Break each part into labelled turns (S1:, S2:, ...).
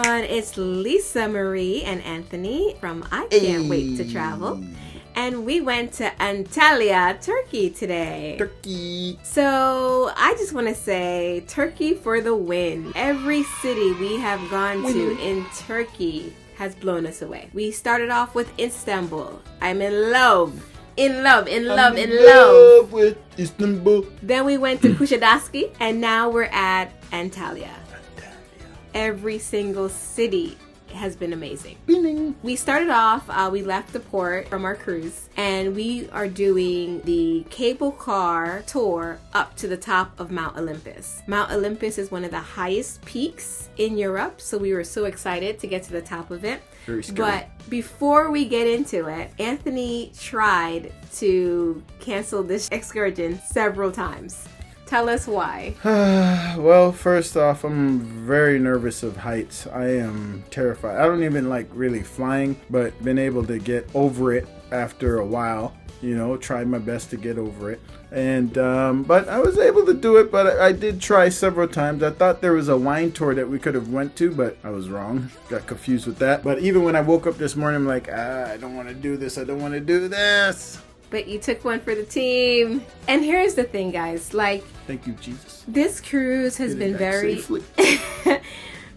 S1: everyone. It's Lisa Marie and Anthony from I Can't Wait to Travel. And we went to Antalya, Turkey today.
S2: Turkey.
S1: So I just want to say Turkey for the win. Every city we have gone to in Turkey has blown us away. We started off with Istanbul. I'm in love. In love
S2: with Istanbul.
S1: Then we went to Kuşadası, and now we're at Antalya. Every single city has been amazing.
S2: Bing.
S1: We started off, we left the port from our cruise, and we are doing the cable car tour up to the top of Mount Olympus. Mount Olympus is one of the highest peaks in Europe, so we were so excited to get to the top of it.
S2: Very scary.
S1: But before we get into it, Anthony tried to cancel this excursion several times. Tell us why.
S2: Well, first off, I'm very nervous of heights. I am terrified. I don't even like really flying, but been able to get over it after a while. You know, tried my best to get over it. And, but I was able to do it, but I did try several times. I thought there was a wine tour that we could have went to, but I was wrong. Got confused with that. But even when I woke up this morning, I'm like, I don't want to do this. I don't want to do this.
S1: But you took one for the team. And here's the thing, guys. Like,
S2: thank you, Jesus.
S1: This cruise has been very,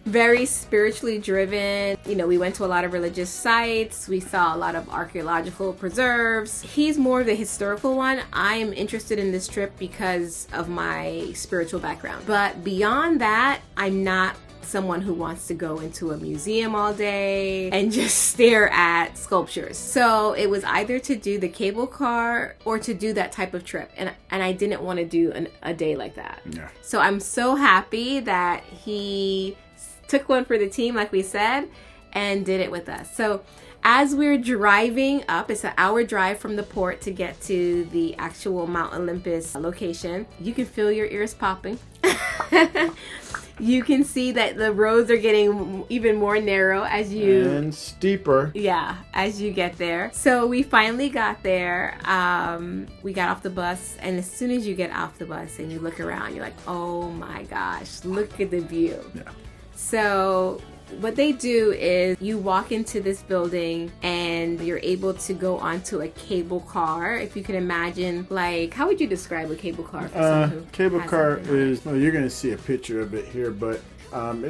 S1: very spiritually driven. You know, we went to a lot of religious sites. We saw a lot of archaeological preserves. He's more of the historical one. I am interested in this trip because of my spiritual background. But beyond that, I'm not someone who wants to go into a museum all day and just stare at sculptures. So it was either to do the cable car or to do that type of trip, and I didn't want to do a day like that.
S2: Yeah.
S1: So I'm so happy that he took one for the team, like we said, and did it with us. So as we're driving up, it's an hour drive from the port to get to the actual Mount Olympus location. You can feel your ears popping. You can see that the roads are getting even more narrow as you...
S2: And steeper.
S1: Yeah, as you get there. So we finally got there. We got off the bus, and as soon as you get off the bus and you look around, you're like, oh my gosh, look at the view.
S2: Yeah.
S1: So what they do is you walk into this building and you're able to go onto a cable car. If you can imagine, like, how would you describe a cable car for someone who
S2: cable
S1: hasn't
S2: car
S1: been on it?
S2: is, well, you're going to see a picture of it here, but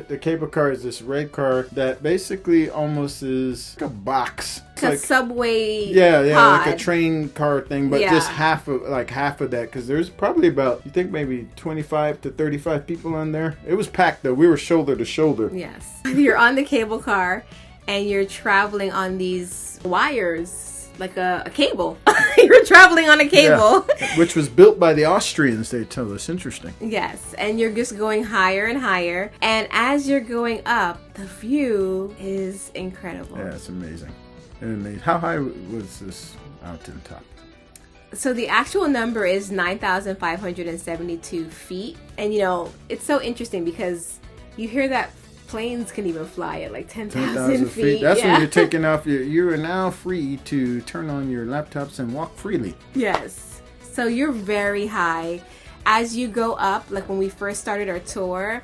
S2: the cable car is this red car that basically almost is like a box. It's
S1: like
S2: like
S1: subway
S2: like a
S1: pod.
S2: train car thing, but just half of that, because there's probably about, you think maybe 25 to 35 people on there. It was packed though. We were shoulder to shoulder.
S1: Yes. You're on the cable car and you're traveling on these wires like a cable. You're traveling on a cable.
S2: Yeah, which was built by the Austrians, they tell us. Interesting.
S1: Yes, and you're just going higher and higher, and as you're going up, the view is incredible.
S2: Yeah, it's amazing. Amazing. How high was this mountain top?
S1: So the actual number is 9,572 feet. And you know, it's so interesting because you hear that planes can even fly at like 10,000 feet.
S2: That's when you're taking off you are now free to turn on your laptops and walk freely.
S1: Yes. So you're very high. As you go up, like when we first started our tour,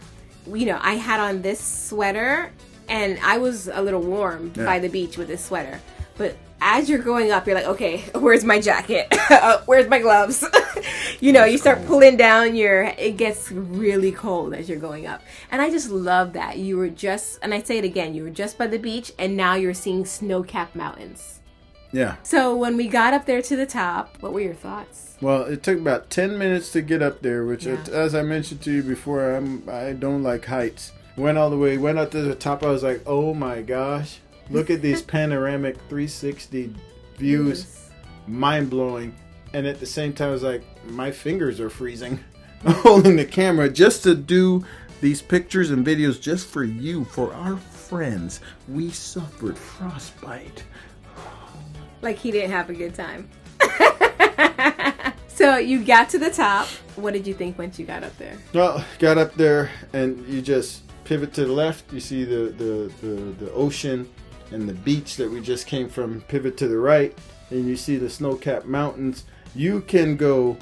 S1: you know, I had on this sweater and I was a little warm by the beach with this sweater. But as you're going up, you're like, okay, where's my jacket? Where's my gloves? You know, you start pulling down it gets really cold as you're going up. And I just love that. You were just, and I say it again, you were just by the beach and now you're seeing snow-capped mountains.
S2: Yeah.
S1: So when we got up there to the top, what were your thoughts?
S2: Well, it took about 10 minutes to get up there, which, as I mentioned to you before, I don't like heights. Went all the way, went up to the top. I was like, oh my gosh. Look at these panoramic 360 views.
S1: Yes.
S2: Mind-blowing. And at the same time, I was like, my fingers are freezing. Holding the camera just to do these pictures and videos just for you, for our friends. We suffered frostbite.
S1: Like he didn't have a good time. So you got to the top. What did you think once you got up there?
S2: Well, got up there and you just pivot to the left. You see the ocean and the beach that we just came from. Pivot to the right and you see the snow-capped mountains. You can go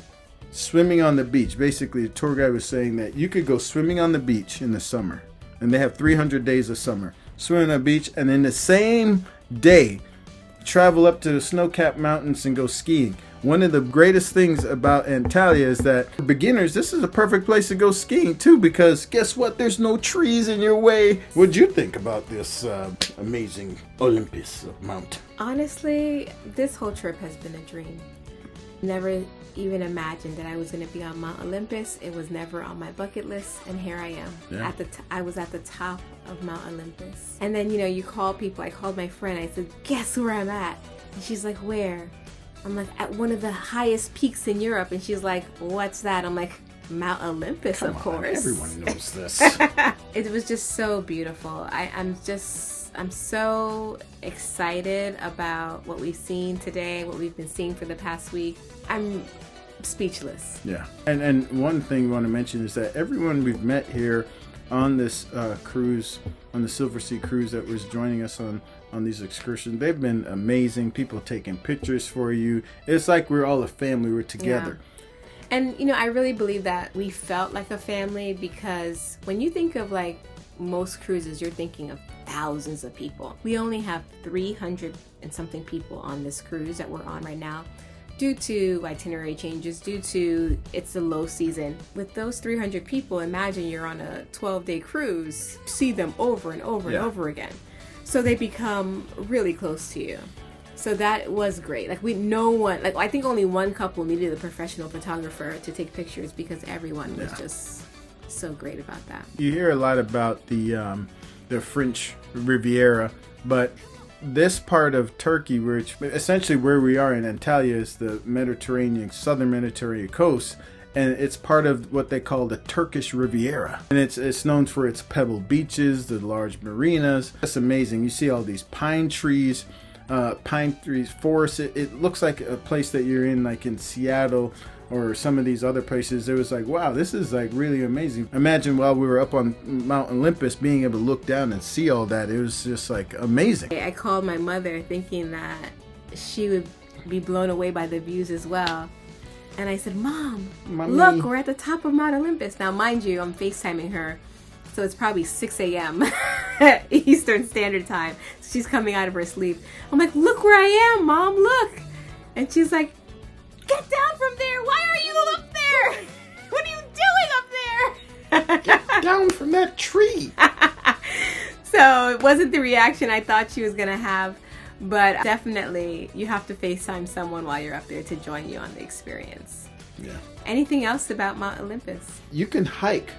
S2: swimming on the beach. Basically, the tour guide was saying that you could go swimming on the beach in the summer and they have 300 days of summer. Swim on a beach, and in the same day, travel up to the snow-capped mountains and go skiing. One of the greatest things about Antalya is that for beginners, this is a perfect place to go skiing too, because guess what? There's no trees in your way. What'd you think about this amazing Olympus Mount?
S1: Honestly, this whole trip has been a dream. Never even imagined that I was going to be on Mount Olympus. It was never on my bucket list, and here I am.
S2: Yeah.
S1: I was at the top of Mount Olympus. And then, you call people. I called my friend. I said, guess where I'm at? And she's like, where? I'm like, at one of the highest peaks in Europe. And she's like, what's that? I'm like, Mount Olympus,
S2: Come
S1: of
S2: on,
S1: course.
S2: everyone knows this.
S1: It was just so beautiful. I'm so excited about what we've seen today, what we've been seeing for the past week. I'm speechless.
S2: Yeah. And one thing I want to mention is that everyone we've met here on this cruise, on the Silver Sea cruise that was joining us on these excursions, they've been amazing. People taking pictures for you. It's like we're all a family. We're together.
S1: Yeah. And, I really believe that we felt like a family, because when you think of like most cruises, you're thinking of thousands of people. We only have 300 and something people on this cruise that we're on right now, due to itinerary changes, due to it's the low season. With those 300 people, imagine you're on a 12-day cruise, see them over and over and over again. So they become really close to you. So that was great. Like I think only one couple needed a professional photographer to take pictures, because everyone was just so great about that.
S2: You hear a lot about the French Riviera, but this part of Turkey, which essentially where we are in Antalya, is the Mediterranean, southern Mediterranean coast, and it's part of what they call the Turkish Riviera. And it's known for its pebble beaches, the large marinas. That's amazing. You see all these pine trees, forests. It looks like a place that you're in, like in Seattle or some of these other places. It was like, wow, this is like really amazing. Imagine while we were up on Mount Olympus, being able to look down and see all that. It was just like amazing.
S1: I called my mother thinking that she would be blown away by the views as well. And I said, Mom,
S2: Mommy,
S1: look, we're at the top of Mount Olympus. Now, mind you, I'm FaceTiming her, so it's probably 6 a.m. Eastern Standard Time. So she's coming out of her sleep. I'm like, look where I am, Mom, look. And she's like, get down from there. Why are you up there? What are you doing up there?
S2: Get down from that tree.
S1: So it wasn't the reaction I thought she was going to have. But definitely, you have to FaceTime someone while you're up there to join you on the experience.
S2: Yeah.
S1: Anything else about Mount Olympus?
S2: You can hike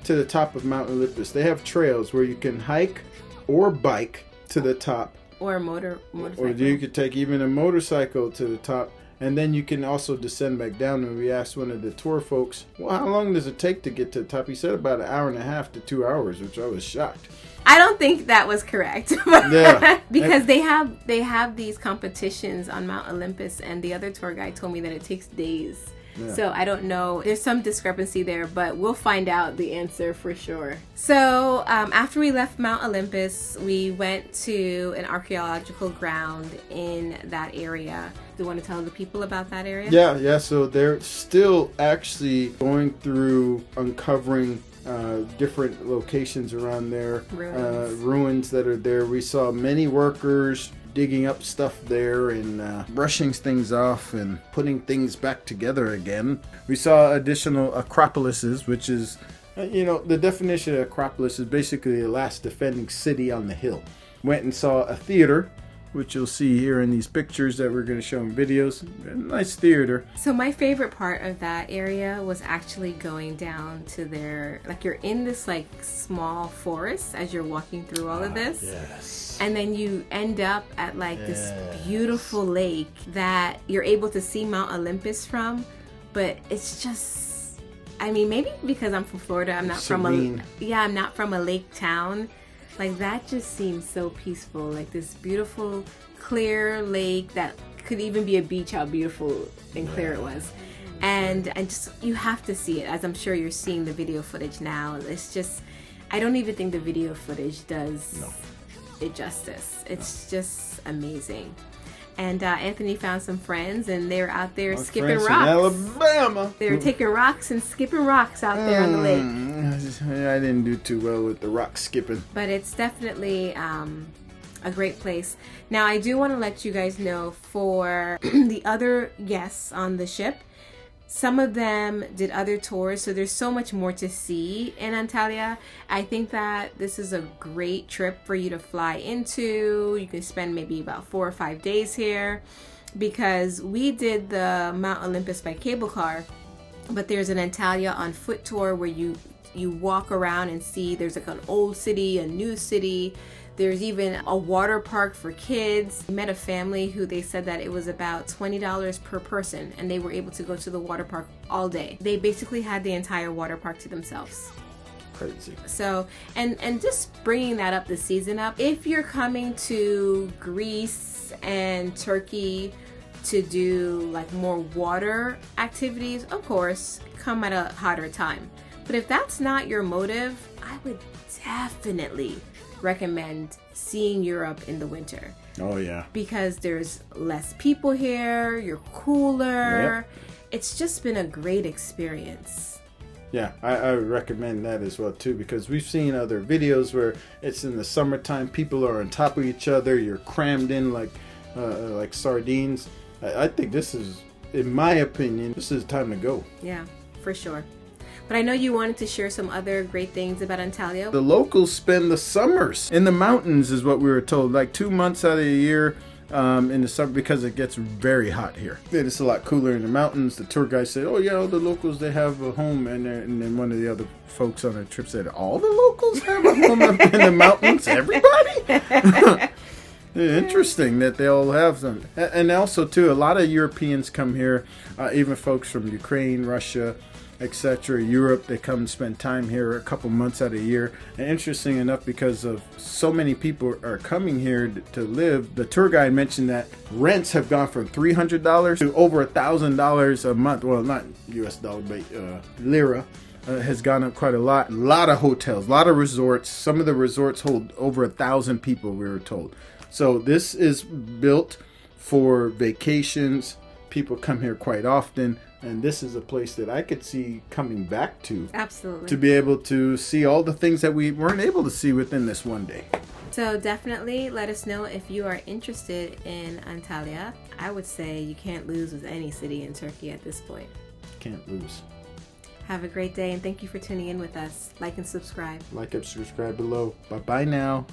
S2: to the top of Mount Olympus. They have trails where you can hike or bike to the top.
S1: Or a motorcycle.
S2: Or you could take even a motorcycle to the top. And then you can also descend back down. And we asked one of the tour folks, well, how long does it take to get to the top? He said about 1.5 to 2 hours, which I was shocked.
S1: I don't think that was correct.
S2: Yeah.
S1: Because they have these competitions on Mount Olympus, and the other tour guide told me that it takes days. Yeah. So I don't know. There's some discrepancy there, but we'll find out the answer for sure. So after we left Mount Olympus, we went to an archaeological ground in that area. Do you want to tell the people about that area?
S2: Yeah. So they're still actually going through uncovering different locations around there, ruins that are there. We saw many workers digging up stuff there and brushing things off and putting things back together again. We saw additional acropolises, which is, the definition of acropolis is basically the last defending city on the hill. Went and saw a theater, which you'll see here in these pictures that we're going to show in videos. A nice theater.
S1: So my favorite part of that area was actually going down to you're in this small forest as you're walking through all of this.
S2: Yes.
S1: And then you end up at this beautiful lake that you're able to see Mount Olympus from. But it's just, maybe because I'm from Florida, I'm not from a lake town. That just seems so peaceful. This beautiful, clear lake that could even be a beach, how beautiful and clear it was. And just, you have to see it, as I'm sure you're seeing the video footage now. It's just, I don't even think the video footage does it justice. It's just amazing. And Anthony found some friends, and they were out there skipping rocks.
S2: In Alabama.
S1: They were taking rocks and skipping rocks out there on the lake.
S2: I didn't do too well with the rock skipping.
S1: But it's definitely a great place. Now, I do want to let you guys know for the other guests on the ship, some of them did other tours, so there's so much more to see in Antalya. I think that this is a great trip for you to fly into. You can spend maybe about 4 or 5 days here, because we did the Mount Olympus by cable car, but there's an Antalya on foot tour where you walk around and see there's like an old city, a new city. There's even a water park for kids. I met a family who they said that it was about $20 per person, and they were able to go to the water park all day. They basically had the entire water park to themselves.
S2: Crazy.
S1: So, and just bringing that up, the season up, if you're coming to Greece and Turkey to do like more water activities, of course, come at a hotter time. But if that's not your motive, I would definitely recommend seeing Europe in the winter.
S2: Oh yeah.
S1: Because there's less people here, you're cooler.
S2: Yep.
S1: It's just been a great experience.
S2: Yeah, I would recommend that as well too, because we've seen other videos where it's in the summertime, people are on top of each other, you're crammed in like sardines. I think this is, in my opinion, this is time to go.
S1: Yeah, for sure. But I know you wanted to share some other great things about Antalya.
S2: The locals spend the summers in the mountains, is what we were told, like 2 months out of the year in the summer, because it gets very hot here. It's a lot cooler in the mountains. The tour guide said, oh yeah, all the locals, they have a home. And then one of the other folks on the trip said, all the locals have a home up in the mountains? Everybody? Interesting that they all have them. And also too, a lot of Europeans come here, even folks from Ukraine, Russia, etc., Europe. They come and spend time here a couple months out of the year. And interesting enough, because of so many people are coming here to live, the tour guide mentioned that rents have gone from $300 to over $1,000 a month. Well, not US dollar, but lira. Has gone up quite a lot. A lot of hotels, a lot of resorts. Some of the resorts hold over 1,000 people, we were told. So this is built for vacations. People come here quite often. And this is a place that I could see coming back to.
S1: Absolutely.
S2: To be able to see all the things that we weren't able to see within this one day.
S1: So definitely let us know if you are interested in Antalya. I would say you can't lose with any city in Turkey at this point.
S2: Can't lose.
S1: Have a great day, and thank you for tuning in with us. Like and subscribe.
S2: Like and subscribe below. Bye-bye now.